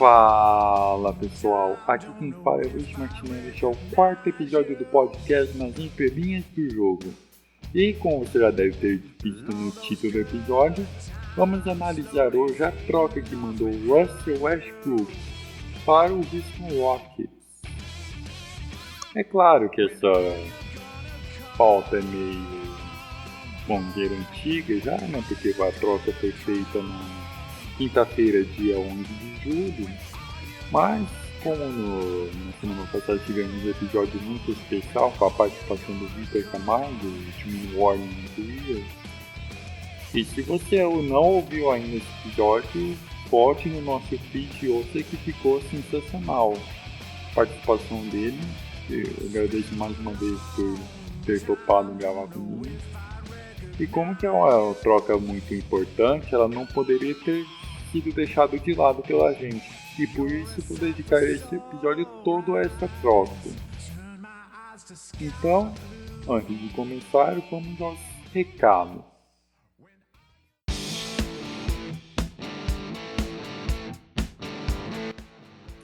Fala pessoal, aqui quem fala é o Luiz Martinelli, este é o quarto episódio do podcast Nas Entrelinhas do Jogo. E como você já deve ter visto no título do episódio, vamos analisar hoje a troca que mandou Russell Westbrook para o Houston Rockets. É claro que essa pauta é meio longueira antiga já, né? Porque a troca foi feita na quinta-feira, dia 11 de julho, mas como na semana passada tivemos um episódio muito especial com a participação do Victor Camargo, do time Warren no Twitter, e se você não ouviu ainda esse episódio, volte no nosso feed e ouça que ficou sensacional a participação dele. Eu agradeço mais uma vez por ter topado gravar comigo. E como que é uma troca muito importante, ela não poderia ter sido deixado de lado pela gente. E por isso vou dedicar esse episódio todo a essa troca. Então, antes de começar, vamos aos recados.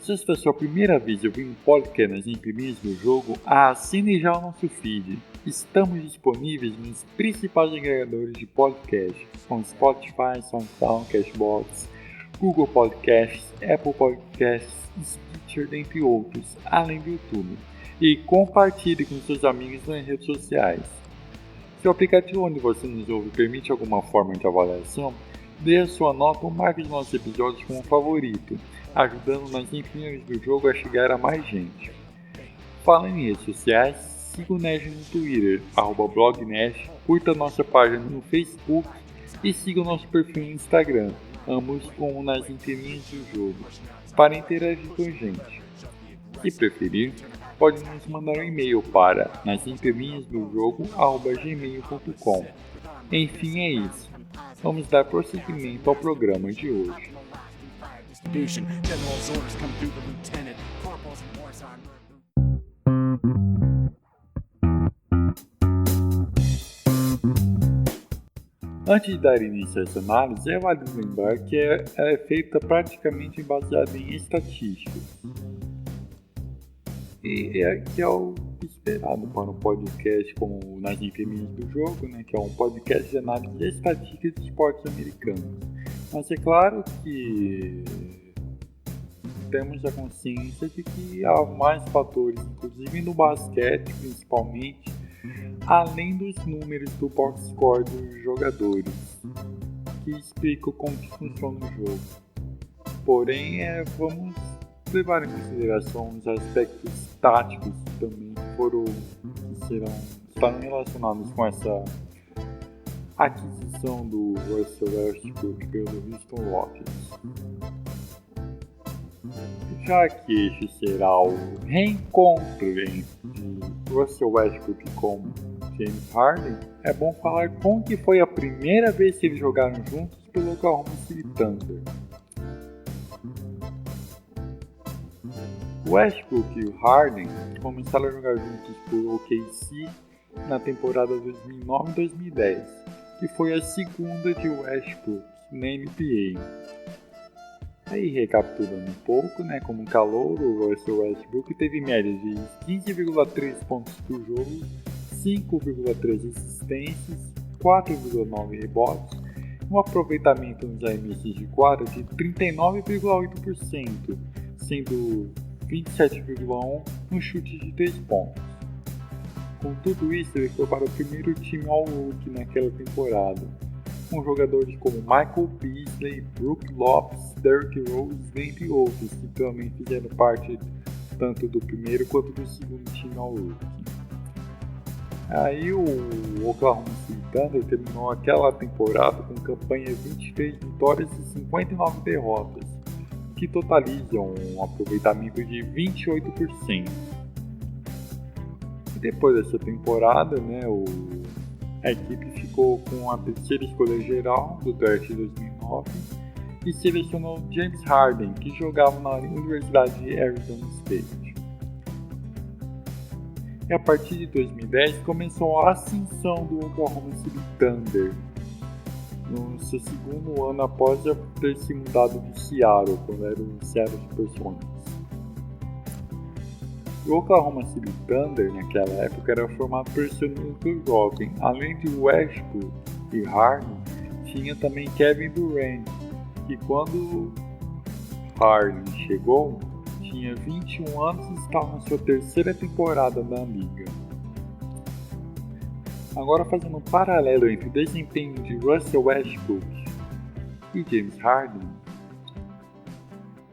Se esta é a sua primeira vez ouvindo um podcast Nas Entrelinhas do Jogo, assine já o nosso feed. Estamos disponíveis nos principais agregadores de podcast, como Spotify, SoundCloud, Cashbox, Google Podcasts, Apple Podcasts, Stitcher, dentre outros, além do YouTube. E compartilhe com seus amigos nas redes sociais. Se o aplicativo onde você nos ouve permite alguma forma de avaliação, dê a sua nota ou marque os nossos episódios como favorito, ajudando Nas Entrelinhas do Jogo a chegar a mais gente. Falando em redes sociais, siga o Nash no Twitter, @blognash, curta nossa página no Facebook e siga o nosso perfil no Instagram, ambos com Nas Entrelinhas do Jogo, para interagir com a gente. Se preferir, pode nos mandar um e-mail para nasentrelinhasdojogo@gmail.com. Enfim, é isso. Vamos dar prosseguimento ao programa de hoje. Antes de dar início a essa análise, é válido lembrar que ela é feita praticamente baseada em estatísticas. E que é o esperado para um podcast como Nas Entrelinhas do Jogo, né, que é um podcast de análise de estatísticas de esportes americanos. Mas é claro que temos a consciência de que há mais fatores, inclusive no basquete principalmente, além dos números do box score dos jogadores, que explicam como que funciona o jogo. Porém, vamos levar em consideração os aspectos táticos também que estarão relacionados com essa aquisição do Russell Westbrook pelo Houston Rockets. Já que este será o reencontro entre Russell Westbrook com James Harden, é bom falar como que foi a primeira vez que eles jogaram juntos pelo Oklahoma City Thunder. Westbrook e o Harden começaram a jogar juntos por OKC na temporada 2009-2010, que foi a segunda de Westbrook na NBA. Aí, recapitulando um pouco, como calor, o Russell Westbrook teve média de 15,3 pontos por jogo, 5,3 assistências, 4,9 rebotes, um aproveitamento nos arremessos de quadra de 39,8%, sendo 27,1% no chute de 3 pontos. Com tudo isso, ele foi para o primeiro time All-Rookie naquela temporada, com jogadores como Michael Beasley, Brook Lopes, Derrick Rose, dentre outros, que também fizeram parte tanto do primeiro quanto do segundo time All-Rookie. Aí o Oklahoma City Thunder terminou aquela temporada com campanha 23 vitórias e 59 derrotas, que totalizam um aproveitamento de 28%. E depois dessa temporada, a equipe ficou com a terceira escolha geral do draft de 2009 e selecionou James Harden, que jogava na Universidade de Arizona State. E a partir de 2010 começou a ascensão do Oklahoma City Thunder. no seu segundo ano após já ter se mudado de Seattle, quando era o Seattle Supersonics. O Oklahoma City Thunder, naquela época, era formado por seu núcleo jovem. Além de Westbrook e Harden, tinha também Kevin Durant, que quando Harden chegou, tinha 21 anos e estava na sua terceira temporada na liga. Agora fazendo um paralelo entre o desempenho de Russell Westbrook e James Harden,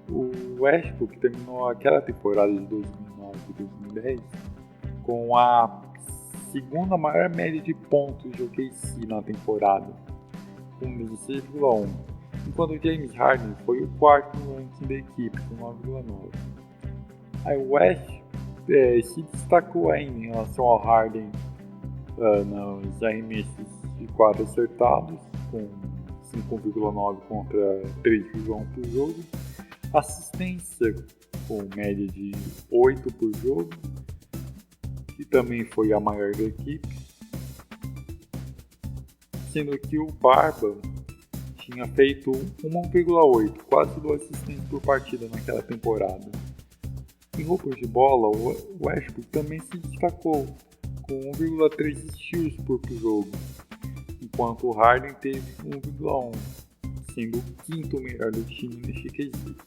o Westbrook terminou aquela temporada de 2009 e 2010 com a segunda maior média de pontos de OKC na temporada, com 16,1, enquanto James Harden foi o quarto no ranking da equipe, com 9,9. Aí o West se destacou ainda em relação ao Harden nos arremessos de quadra acertados, com 5,9 contra 3,1 por jogo, assistência com média de 8 por jogo, que também foi a maior da equipe, sendo que o Barba tinha feito 1,8, quase 2 assistências por partida naquela temporada. Em roubos de bola, o Westbrook também se destacou, com 1,3 steals por jogo, enquanto o Harden teve 1,1, sendo o quinto melhor do time neste quesito.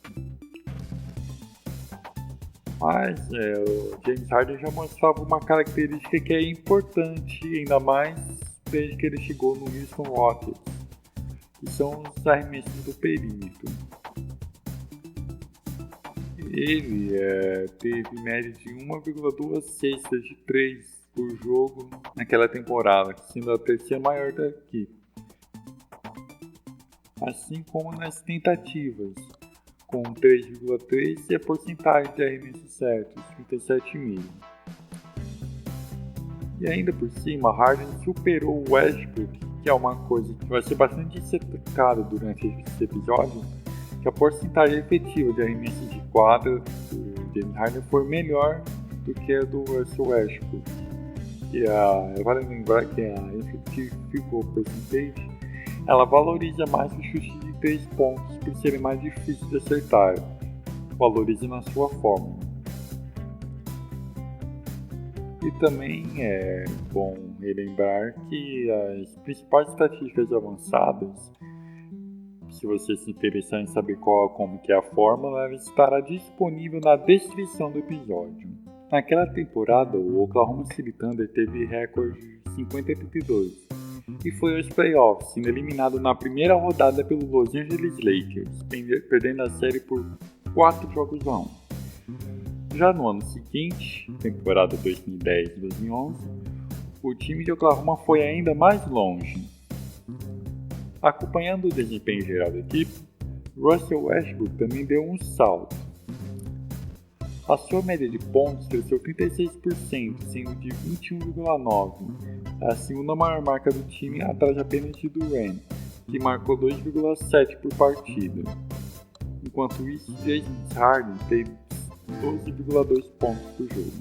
Mas o James Harden já mostrava uma característica que é importante, ainda mais desde que ele chegou no Houston Rockets, que são os arremessos do perímetro. Ele teve média de 1,2 cestas de 3 por jogo naquela temporada, sendo a terceira maior da equipe. Assim como nas tentativas, com 3,3 e a porcentagem de arremessos certos, 37,5. E ainda por cima, Harden superou o Westbrook, que é uma coisa que vai ser bastante destacada durante esse episódio, que a porcentagem efetiva de arremessos de quadra do James Harden foi melhor do que a do Russell Westbrook. Vale lembrar que a Effective Field Goal Percentage ela valoriza mais o chute de 3 pontos por serem mais difíceis de acertar, valoriza na sua fórmula. E também é bom relembrar que as principais estatísticas avançadas, se você se interessar em saber como que é a fórmula, ela estará disponível na descrição do episódio. Naquela temporada, o Oklahoma City Thunder teve recorde de 50-32 e foi aos playoffs, sendo eliminado na primeira rodada pelo Los Angeles Lakers, perdendo a série por 4-1. Já no ano seguinte, temporada 2010-2011, o time de Oklahoma foi ainda mais longe. Acompanhando o desempenho geral da equipe, Russell Westbrook também deu um salto. A sua média de pontos cresceu 36%, sendo de 21,9, a segunda maior marca do time atrás apenas de Durant, que marcou 2,7 por partida. Enquanto isso, James Harden teve 12,2 pontos por jogo.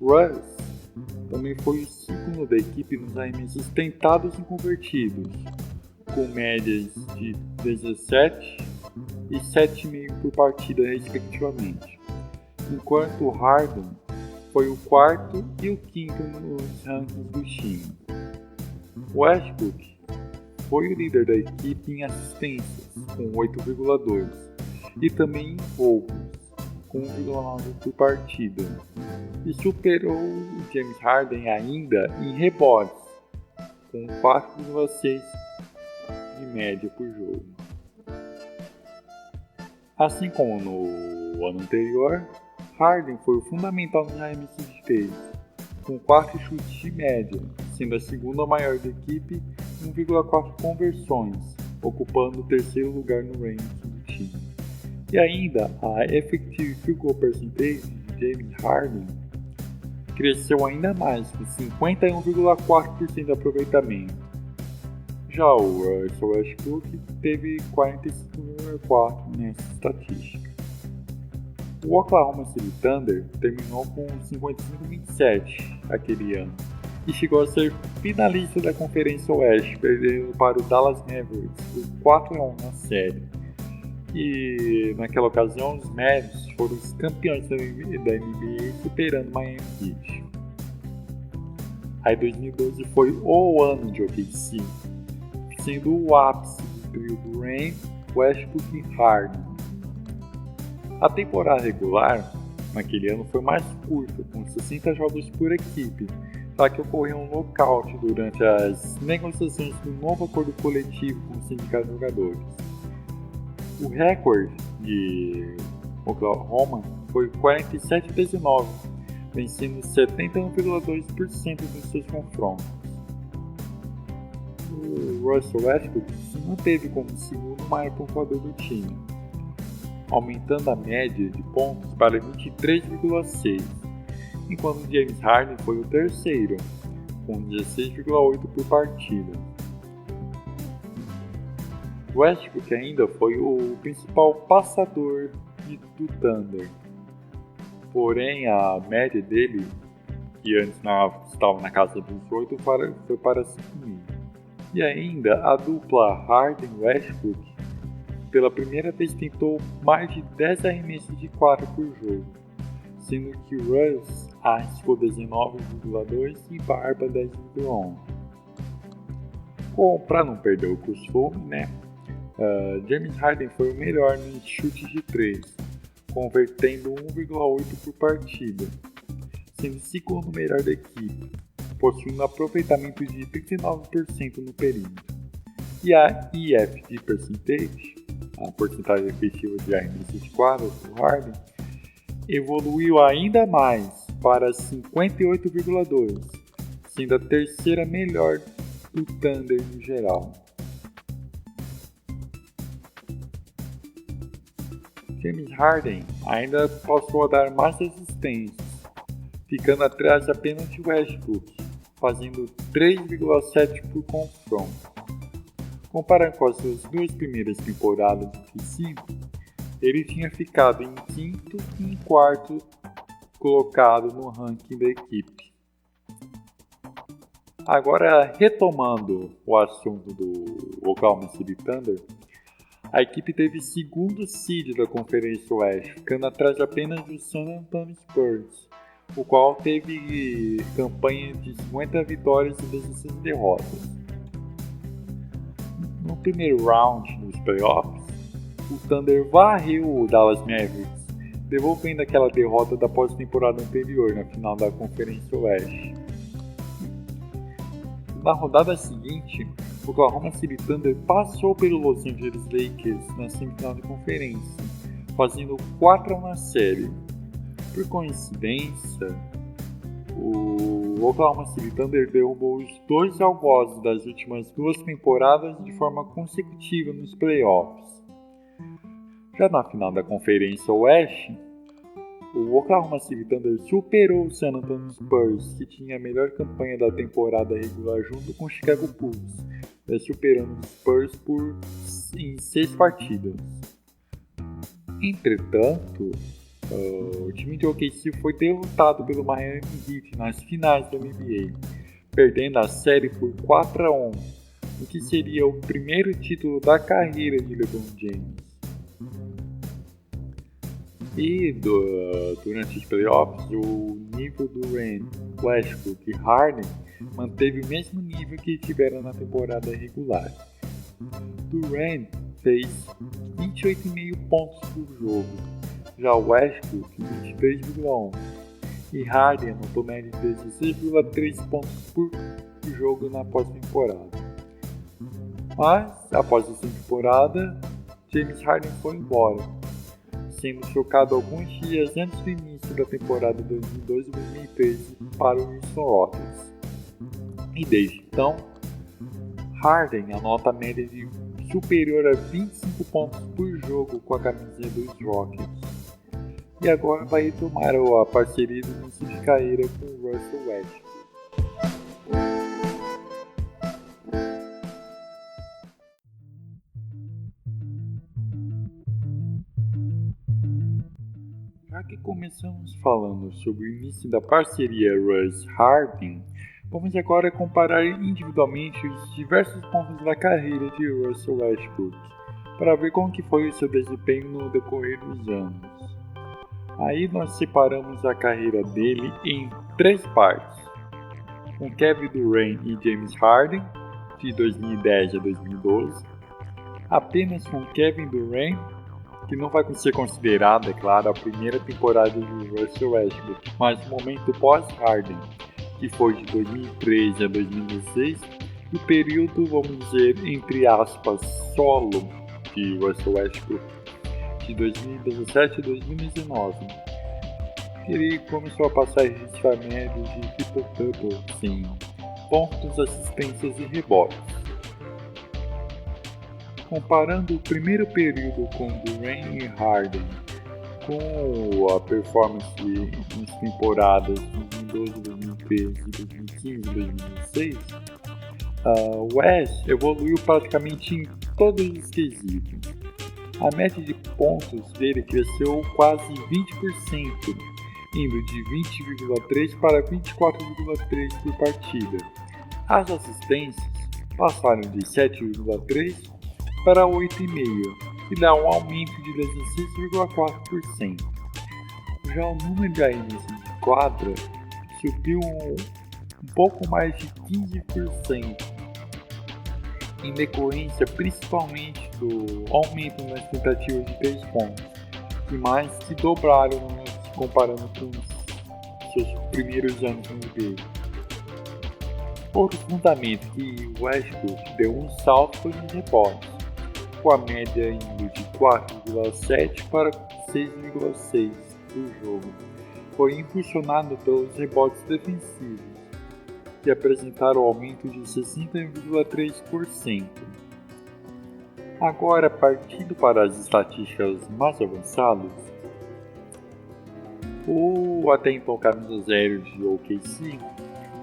Russ também foi o segundo da equipe nos arremessos tentados e convertidos, com médias de 17 e 7,5 por partida respectivamente, enquanto Harden foi o quarto e o quinto nos rankings do time. Westbrook foi o líder da equipe em assistências, com 8,2, e também em roubos, com 1,9 por partida, e superou o James Harden ainda em rebotes, com 4,6 de média por jogo. Assim como no ano anterior, Harden foi o fundamental nos arremessos de 3, com 4 chutes de média, sendo a segunda maior da equipe e 1,4 conversões, ocupando o terceiro lugar no ranking do time. E ainda, a Effective Field Goal Percentage de James Harden cresceu ainda mais, com 51,4% de aproveitamento. Já o Russell Westbrook teve 45,4% nessa estatística. O Oklahoma City Thunder terminou com 55-27 aquele ano, e chegou a ser finalista da Conferência Oeste, perdendo para o Dallas Mavericks por 4-1 na série. E naquela ocasião os Mavericks foram os campeões da NBA, superando o Miami Heat. Aí 2012 foi o ano de OKC, sendo o ápice do trio Durant, Westbrook e Harden. A temporada regular naquele ano foi mais curta, com 60 jogos por equipe, já que ocorreu um lockout durante as negociações do novo acordo coletivo com o sindicato de jogadores. O recorde de Oklahoma foi 47-19, vencendo 71,2% dos seus confrontos. O Russell Westbrook se manteve como o segundo maior pontuador do time, aumentando a média de pontos para 23,6, enquanto James Harden foi o terceiro, com 16,8 por partida. Westbrook ainda foi o principal passador do Thunder, porém a média dele, que antes estava na casa dos 8, foi para 5.000. E ainda a dupla Harden-Westbrook pela primeira vez tentou mais de 10 arremessos de 4 por jogo, sendo que Russ arriscou 19,2 e Barba 10,1. Para não perder o costume, James Harden foi o melhor nos chutes de 3, convertendo 1,8 por partida, sendo o segundo melhor da equipe, possuindo um aproveitamento de 39% no perímetro. E a EFD Percentage, a porcentagem efetiva de arremessos de quadra do Harden, evoluiu ainda mais para 58,2, sendo a terceira melhor do Thunder no geral. James Harden ainda passou a dar mais assistências, ficando atrás apenas de Westbrook, fazendo 3,7 por confronto. Comparando com as suas duas primeiras temporadas de OKC, ele tinha ficado em quinto e em quarto colocado no ranking da equipe. Agora, retomando o assunto do Oklahoma City Thunder, a equipe teve segundo seed da Conferência Oeste, ficando atrás apenas do San Antonio Spurs, o qual teve campanha de 50 vitórias e 16 derrotas. No primeiro round dos playoffs, o Thunder varreu o Dallas Mavericks, devolvendo aquela derrota da pós-temporada anterior na final da Conferência Oeste. Na rodada seguinte, o Oklahoma City Thunder passou pelo Los Angeles Lakers na semifinal de conferência, fazendo 4-1 na série. Por coincidência, o Oklahoma City Thunder derrubou os dois algozes das últimas duas temporadas de forma consecutiva nos playoffs. Já na final da Conferência Oeste, o Oklahoma City Thunder superou o San Antonio Spurs, que tinha a melhor campanha da temporada regular junto com o Chicago Bulls, superando os Spurs em 6 partidas. Entretanto, o time de OKC foi derrotado pelo Miami Heat nas finais da NBA, perdendo a série por 4-1, o que seria o primeiro título da carreira de LeBron James. E durante os playoffs, o nível do Durant, Westbrook e Harden manteve o mesmo nível que tiveram na temporada regular. Durant fez 28,5 pontos por jogo, já Westbrook 23,1 e Harden anotou média de 16,3 pontos por jogo na pós-temporada. Mas, após essa temporada, James Harden foi embora, sendo trocado alguns dias antes do início da temporada 2012-2013 para o Houston Rockets. E desde então, Harden anota a média de superior a 25 pontos por jogo com a camisa dos Rockets. E agora vai retomar a parceria do início de carreira com o Russell Westbrook. Já que começamos falando sobre o início da parceria Russ-Harden, Vamos agora comparar individualmente os diversos pontos da carreira de Russell Westbrook, para ver como que foi o seu desempenho no decorrer dos anos. Aí nós separamos a carreira dele em 3 partes, com Kevin Durant e James Harden, de 2010 a 2012, apenas com Kevin Durant, que não vai ser considerada, é claro, a primeira temporada de Russell Westbrook, mas o momento pós-Harden, que foi de 2013 a 2016, e o período, vamos dizer, entre aspas, solo de Russell Westbrook, de 2017 a 2019. Ele começou a passar registrar médios de triple-double, sim, pontos, assistências e rebotes. Comparando o primeiro período com Durant e Harden com a performance nas temporadas de 2012, 2013, 2015 e 2016, West evoluiu praticamente em todos os quesitos. A média de pontos dele cresceu quase 20%, indo de 20,3 para 24,3 por partida. As assistências passaram de 7,3 para 8,5, que dá um aumento de 16,4%. Já o número de arremessos de quadra subiu um pouco mais de 15%, em decorrência principalmente do aumento nas tentativas de 3 pontos, que mais que dobraram se comparando com os seus primeiros anos no NBA. Outro fundamento que o Westbrook deu um salto foi nos rebotes, com a média indo de 4,7 para 6,6 por jogo. Foi impulsionado pelos rebotes defensivos, que apresentaram um aumento de 60,3%. Agora, partindo para as estatísticas mais avançadas, o até então camisa 0 de OKC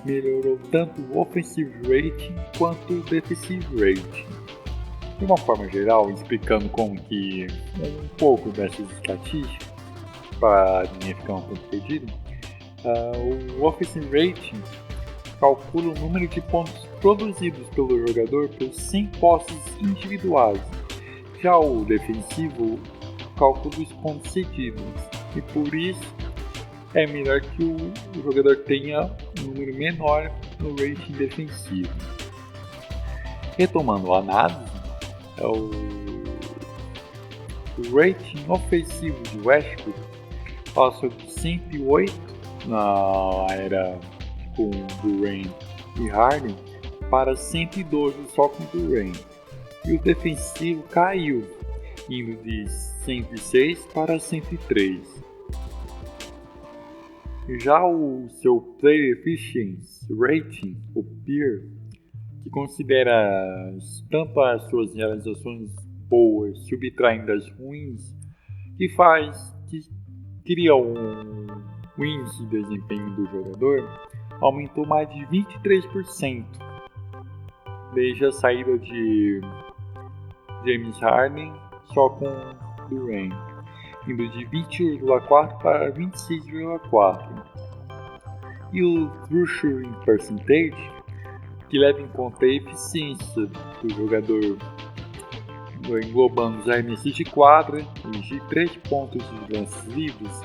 melhorou tanto o offensive rating quanto o defensive rating. De uma forma geral, explicando como que um pouco dessas estatísticas, para ninguém ficar um pouco perdido, o offensive rating calcula o número de pontos produzidos pelo jogador por 100 posses individuais. Já o defensivo calcula os pontos cedidos, e por isso é melhor que o jogador tenha um número menor no rating defensivo. Retomando a análise, o rating ofensivo de Westbrook passou de 108 na era com Durant e Harden para 112 só com Durant, e o defensivo caiu, indo de 106 para 103. Já o seu Player Efficiency Rating, o PER, que considera tanto as suas realizações boas subtraindo das ruins, que cria um índice de desempenho do jogador, aumentou mais de 23% desde a saída de James Harden só com Durant, indo de 20,4 para 26,4. E o True Shooting Percentage, que leva em conta a eficiência do jogador englobando os arremessos de quadra e de 3 pontos de lances livres,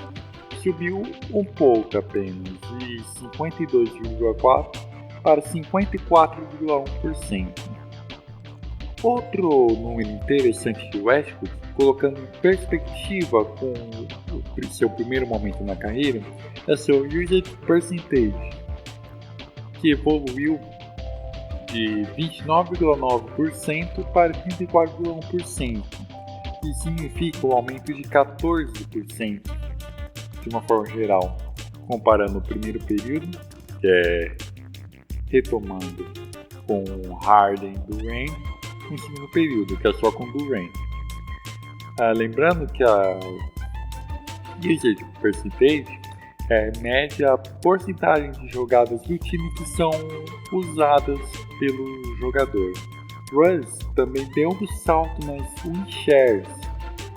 subiu um pouco apenas, de 52,4% para 54,1%. Outro número interessante de Westbrook, colocando em perspectiva com o seu primeiro momento na carreira, é seu Usage Percentage, que evoluiu de 29,9% para 34,1%, que significa um aumento de 14%. De uma forma geral, comparando o primeiro período, que é retomando com Harden e Durant, com o segundo período, que é só com Durant. Lembrando que a Usage Percentage mede a porcentagem de jogadas do time que são usadas pelo jogador. Russ também deu um salto nas win shares,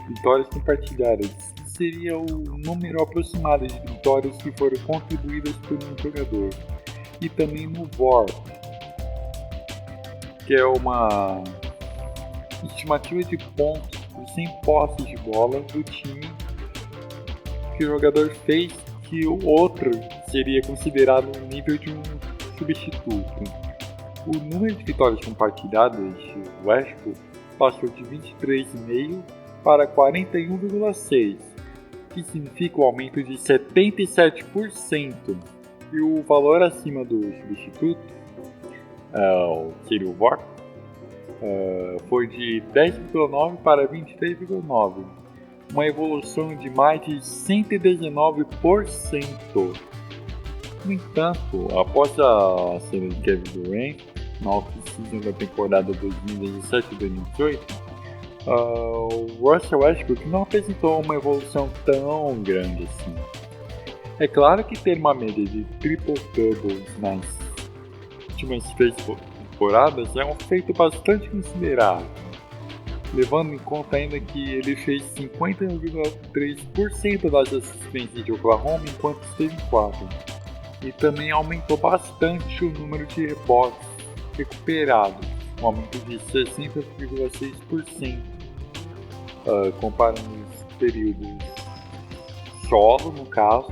vitórias compartilhadas, que seria o número aproximado de vitórias que foram contribuídas por um jogador. e também no VOR, que é uma estimativa de pontos por 100 posses de bola do time que o jogador fez, que o outro seria considerado no nível de um substituto. O número de vitórias compartilhadas de Westbrook passou de 23,5 para 41,6, que significa um aumento de 77%. E o valor acima do substituto, o Kirill Vort, foi de 10,9 para 23,9, uma evolução de mais de 119%. No entanto, após a saída de Kevin Durant na off-season da temporada 2017-2018, o Russell Westbrook não apresentou uma evolução tão grande assim. É claro que ter uma média de triple-doubles nas últimas 3 temporadas é um feito bastante considerável, levando em conta ainda que ele fez 50,3% das assistências de Oklahoma enquanto esteve em quadra, e também aumentou bastante o número de rebotes recuperados, um aumento de 60,6%, comparando os períodos solo, no caso,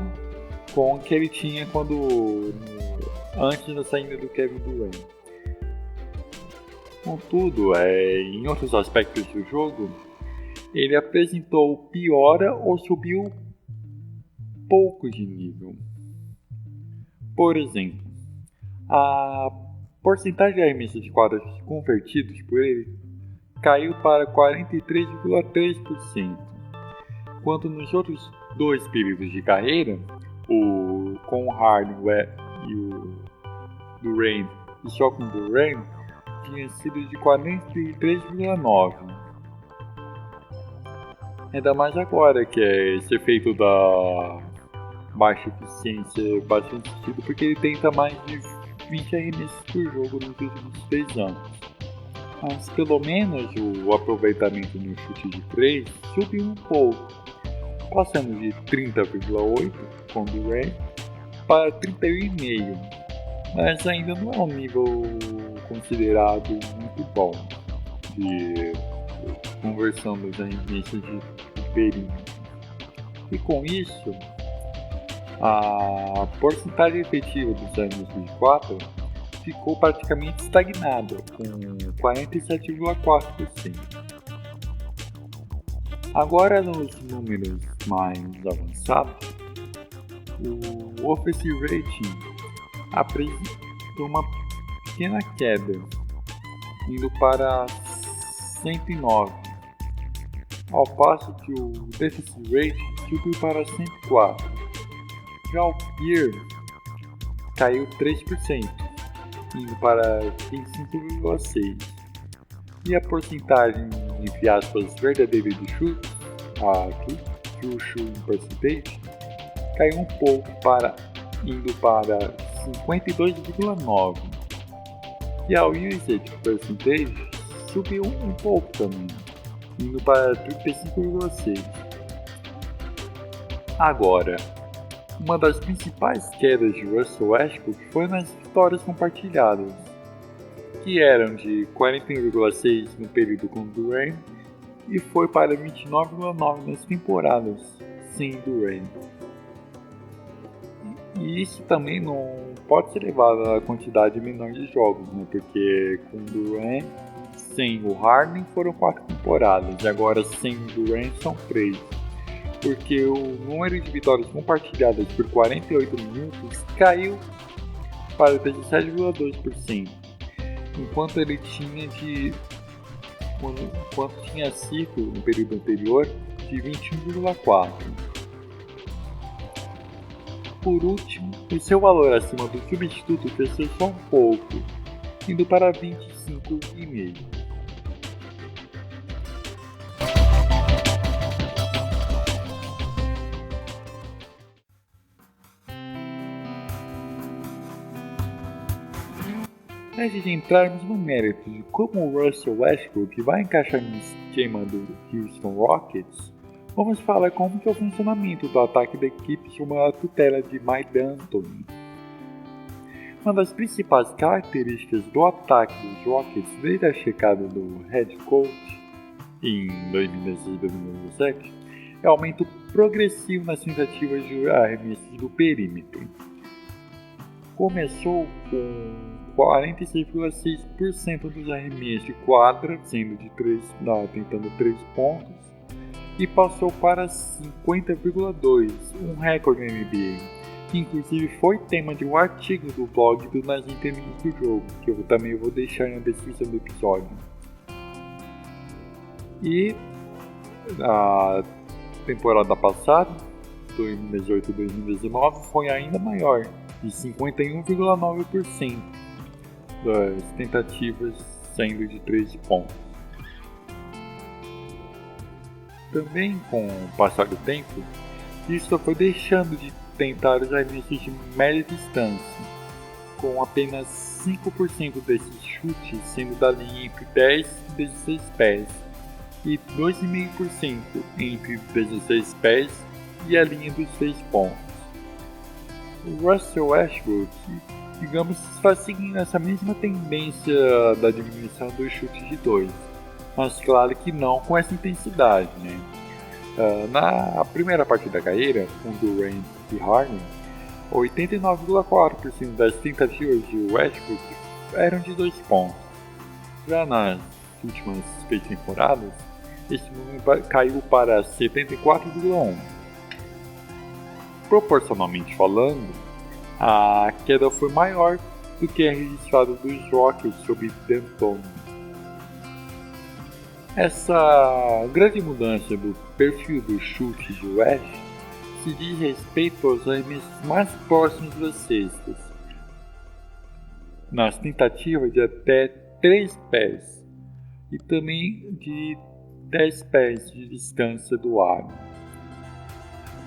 com o que ele tinha antes da saída do Kevin Durant. Contudo, em outros aspectos do jogo, ele apresentou piora ou subiu pouco de nível. Por exemplo, a porcentagem de arremessos de quadras convertidos por ele caiu para 43,3%, enquanto nos outros 2 períodos de carreira, com o Harden e o Durant, e só com o Durant, tinha sido de 43,9%. Ainda mais agora que esse efeito da baixa eficiência bastante sentido, porque ele tenta mais de 20 arremessos por jogo nos últimos 3 anos. Mas pelo menos o aproveitamento no chute de 3 subiu um pouco, passando de 30,8 com o Durant para 31,5, mas ainda não é um nível considerado muito bom de conversão dos arremessos de perímetro. E com isso, a porcentagem efetiva dos arremessos de 4 ficou praticamente estagnada, com 47,4%. Agora, nos números mais avançados, o Offensive Rating apresentou uma pequena queda, indo para 109, ao passo que o Defensive Rating subiu para 104. Já o PER caiu 3%, indo para 25,6%. E a porcentagem, entre aspas, verdadeira de chutes, a True Shooting Percentage, caiu um pouco, indo para 52,9%. E a Usage Percentage subiu um pouco também, indo para 35,6%. Agora, uma das principais quedas de Russell Westbrook foi nas vitórias compartilhadas, que eram de 41,6 no período com Durant e foi para 29,9 nas temporadas sem Durant. E isso também não pode ser levado à quantidade menor de jogos, né? Porque com Durant, sem o Harden foram 4 temporadas, e agora sem o Durant são 3. Porque o número de vitórias compartilhadas por 48 minutos caiu para 17,2%, enquanto ele tinha sido no período anterior de 21,4%. Por último, o seu valor acima do substituto cresceu só um pouco, indo para 25,5%. Antes de entrarmos no mérito de como o Russell Westbrook vai encaixar no esquema do Houston Rockets, vamos falar como que é o funcionamento do ataque da equipe sob a tutela de Mike D'Antoni. Uma das principais características do ataque dos Rockets desde a chegada do head coach em 2016 e 2017 é o aumento progressivo nas tentativas de arremessos do perímetro. Começou com 46,6% dos arremessos de quadra, sendo de tentando 3 pontos, e passou para 50,2%, um recorde na NBA, que inclusive foi tema de um artigo do blog do Nas Entrelinhas do Jogo, que eu também vou deixar na descrição do episódio. E a temporada passada, 2018-2019, foi ainda maior, de 51,9% das tentativas sendo de 3 pontos. Também com o passar do tempo, isso foi deixando de tentar os arremessos de média distância, com apenas 5% desses chutes sendo da linha entre 10 e 16 pés e 2,5% entre 16 pés e a linha dos 6 pontos. O Russell Westbrook, digamos, está seguindo essa mesma tendência da diminuição dos chutes de 2, mas claro que não com essa intensidade, né? Na primeira parte da carreira, com Durant e Harden, 89,4% das tentativas de Westbrook eram de 2 pontos. Já nas últimas 3 temporadas, esse número caiu para 74,1%. Proporcionalmente falando, a queda foi maior do que a registrada dos Rockets sob D'Antoni. Essa grande mudança do perfil do chute de West se diz respeito aos arremessos mais próximos das cestas, nas tentativas de até 3 pés e também de 10 pés de distância do aro.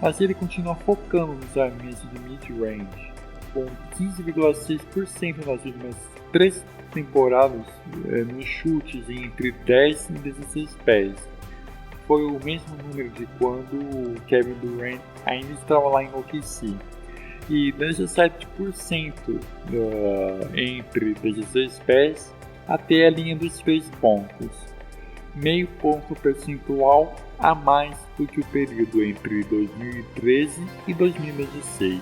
Mas ele continua focando nos arremessos de mid-range, com 15,6% nas últimas 3 temporadas nos chutes entre 10 e 16 pés. Foi o mesmo número de quando o Kevin Durant ainda estava lá em OKC. E 17% entre 16 pés até a linha dos 3 pontos. Meio ponto percentual a mais do que o período entre 2013 e 2016.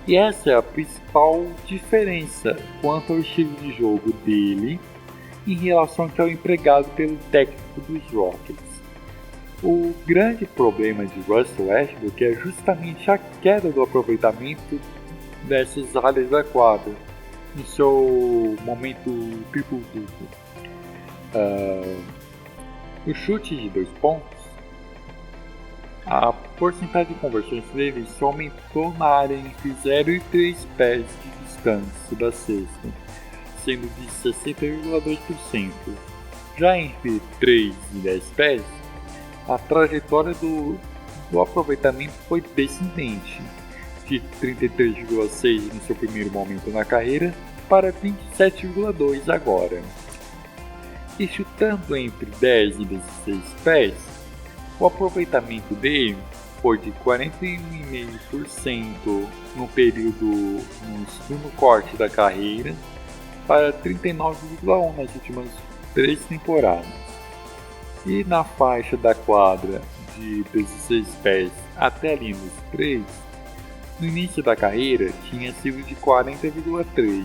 E essa é a principal diferença quanto ao estilo de jogo dele em relação ao que é o empregado pelo técnico dos Rockets. O grande problema de Russell Westbrook é justamente a queda do aproveitamento dessas áreas da quadra em seu momento triplo-duplo. O chute de 2 pontos, a porcentagem de conversões dele só aumentou na área entre 0 e 3 pés de distância da cesta, sendo de 60,2%. Já entre 3 e 10 pés, a trajetória do aproveitamento foi descendente, de 33,6% no seu primeiro momento na carreira para 27,2% agora. E chutando entre 10 e 16 pés, o aproveitamento dele foi de 41,5% no segundo corte da carreira para 39,1% nas últimas 3 temporadas. E na faixa da quadra de 16 pés até a linha dos 3, no início da carreira tinha sido de 40,3%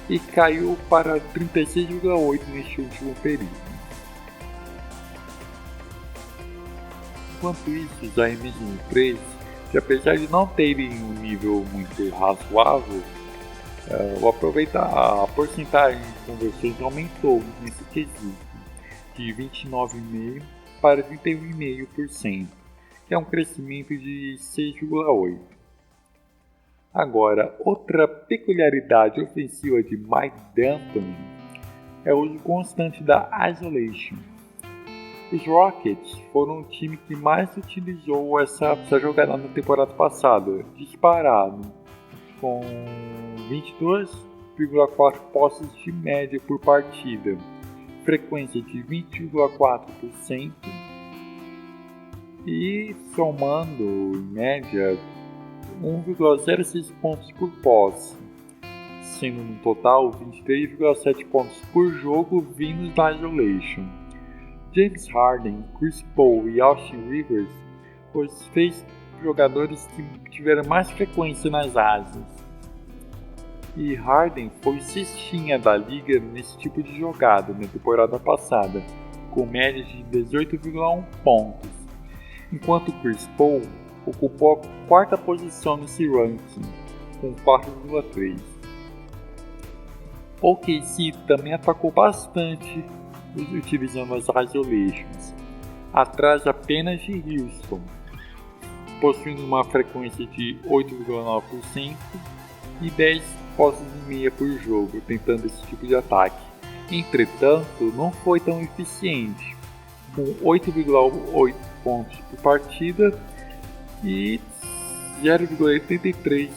e caiu para 36,8% neste último período. Enquanto isso, os arremessos de 3, que apesar de não terem um nível muito razoável, a porcentagem de conversões aumentou nesse quesito, de 29,5% para 31,5%, que é um crescimento de 6,8%. Agora, outra peculiaridade ofensiva de Mike D'Antoni é o uso constante da isolation. Os Rockets foram o time que mais utilizou essa jogada na temporada passada, disparado, com 22,4 posses de média por partida, frequência de 20,4% e somando em média 1,06 pontos por posse, sendo no total 23,7 pontos por jogo vindos da isolation. James Harden, Chris Paul e Austin Rivers foram os 3 jogadores que tiveram mais frequência nas asas. E Harden foi o cestinha da liga nesse tipo de jogada na temporada passada, com média de 18,1 pontos, enquanto Chris Paul ocupou a 4ª posição nesse ranking, com 4,3. O OKC também atacou bastante utilizando as isolations, atrás apenas de Houston, possuindo uma frequência de 8,9% e 10 posses e meia por jogo, tentando esse tipo de ataque. Entretanto, não foi tão eficiente, com 8,8 pontos por partida e 0,83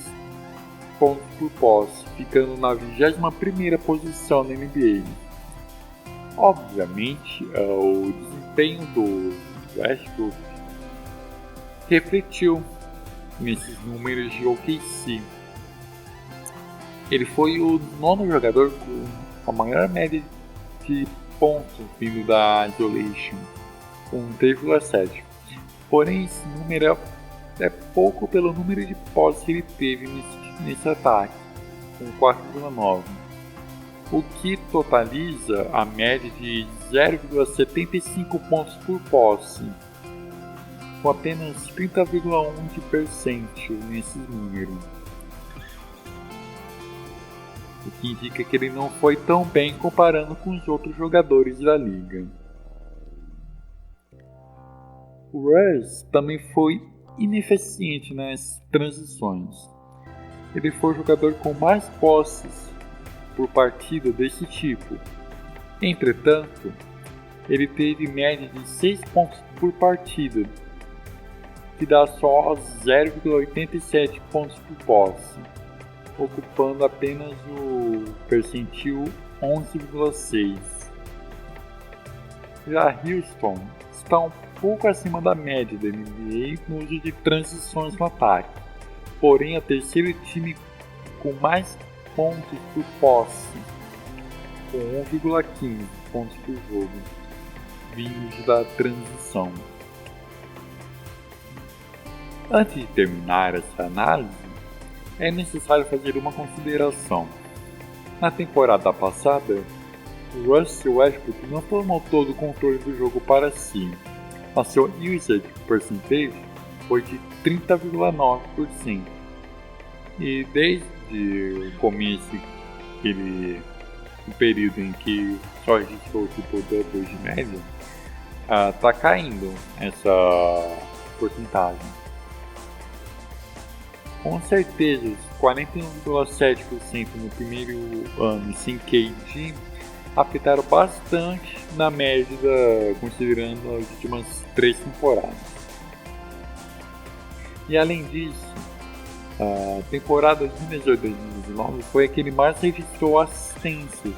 pontos por posse, ficando na 21ª posição na NBA. Obviamente, o desempenho do Westbrook refletiu nesses números de OKC. Ele foi o 9º jogador com a maior média de pontos vindo da isolation, com 3,7. Porém, esse número é pouco pelo número de posses que ele teve nesse ataque, com 4,9. O que totaliza a média de 0,75 pontos por posse, com apenas 30,1 de percentil nesses números. O que indica que ele não foi tão bem comparando com os outros jogadores da liga. O Russ também foi ineficiente nas transições. Ele foi o jogador com mais posses por partida desse tipo. Entretanto, ele teve média de 6 pontos por partida, que dá só 0,87 pontos por posse, ocupando apenas o percentil 11,6. Já Houston está um pouco acima da média da NBA no uso de transições no ataque, porém é o 3º time com mais pontos por posse, com 1,15 pontos por jogo, vindos da transição. Antes de terminar essa análise, é necessário fazer uma consideração. Na temporada passada, Russell Westbrook não tomou todo o controle do jogo para si. A sua usage percentage foi de 30,9%. E desde o começo, o período em que só registrou triple-double de média, está caindo essa porcentagem. Com certeza, 41,7% no primeiro ano sem KD afetaram bastante na média, considerando as últimas 3 temporadas. E além disso, a temporada 2018-2019 foi a que ele mais registrou assistências,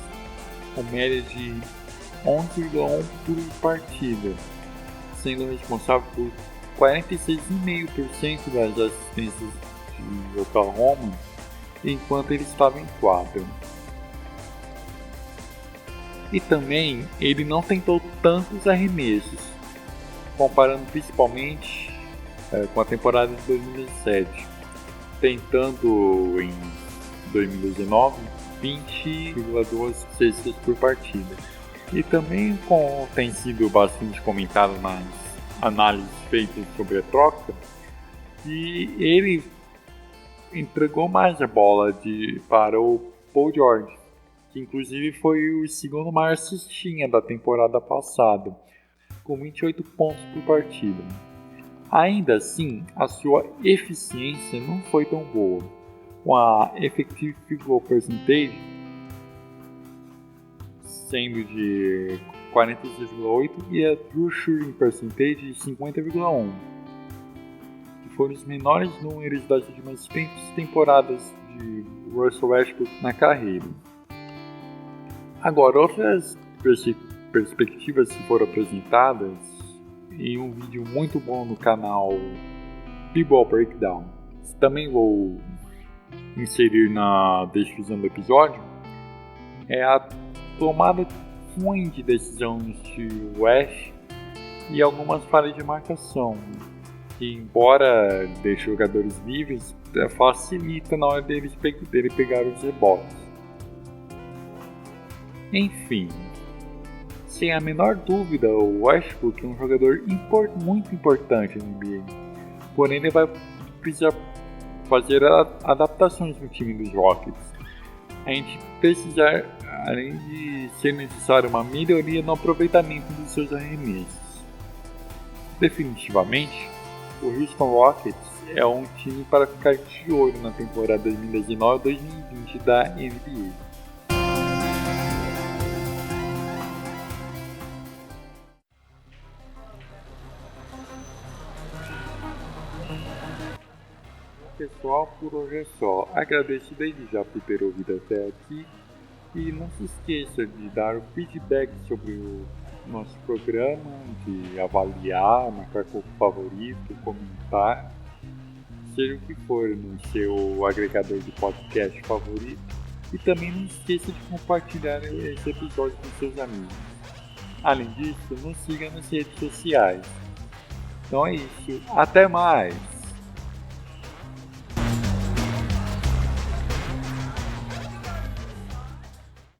com média de 11,1 por partida, sendo responsável por 46,5% das assistências de Oklahoma enquanto ele estava em quadra. E também ele não tentou tantos arremessos, comparando principalmente com a temporada de 2017, tentando em 2019 20,2 cestas por partida. E também, como tem sido bastante comentado nas análises feitas sobre a troca, que ele entregou mais a bola para o Paul George, que inclusive foi o segundo maior cestinha da temporada passada, com 28 pontos por partida. Ainda assim, a sua eficiência não foi tão boa, com a effective field goal percentage sendo de 46,8 e a true shooting percentage de 50,1, que foram os menores números das últimas 3 temporadas de Russell Westbrook na carreira. Agora, outras perspectivas que foram apresentadas em um vídeo muito bom no canal B-Ball Breakdown. também vou inserir na descrição do episódio é a tomada ruim de decisão no estilo Ash e algumas falhas de marcação, que embora deixe jogadores livres, facilita na hora dele pegar os rebotes. Enfim, sem a menor dúvida, o Westbrook é um jogador muito importante no NBA, porém ele vai precisar fazer adaptações no time dos Rockets. A gente precisar, além de ser necessário uma melhoria no aproveitamento dos seus arremessos. Definitivamente, o Houston Rockets é um time para ficar de olho na temporada 2019-2020 da NBA. Pessoal, por hoje é só. Agradeço desde já por ter ouvido até aqui e não se esqueça de dar o feedback sobre o nosso programa, de avaliar, marcar como favorito, comentar, seja o que for no seu agregador de podcast favorito, e também não esqueça de compartilhar esse episódio com seus amigos. Além disso, nos siga nas redes sociais. Então é isso, até mais!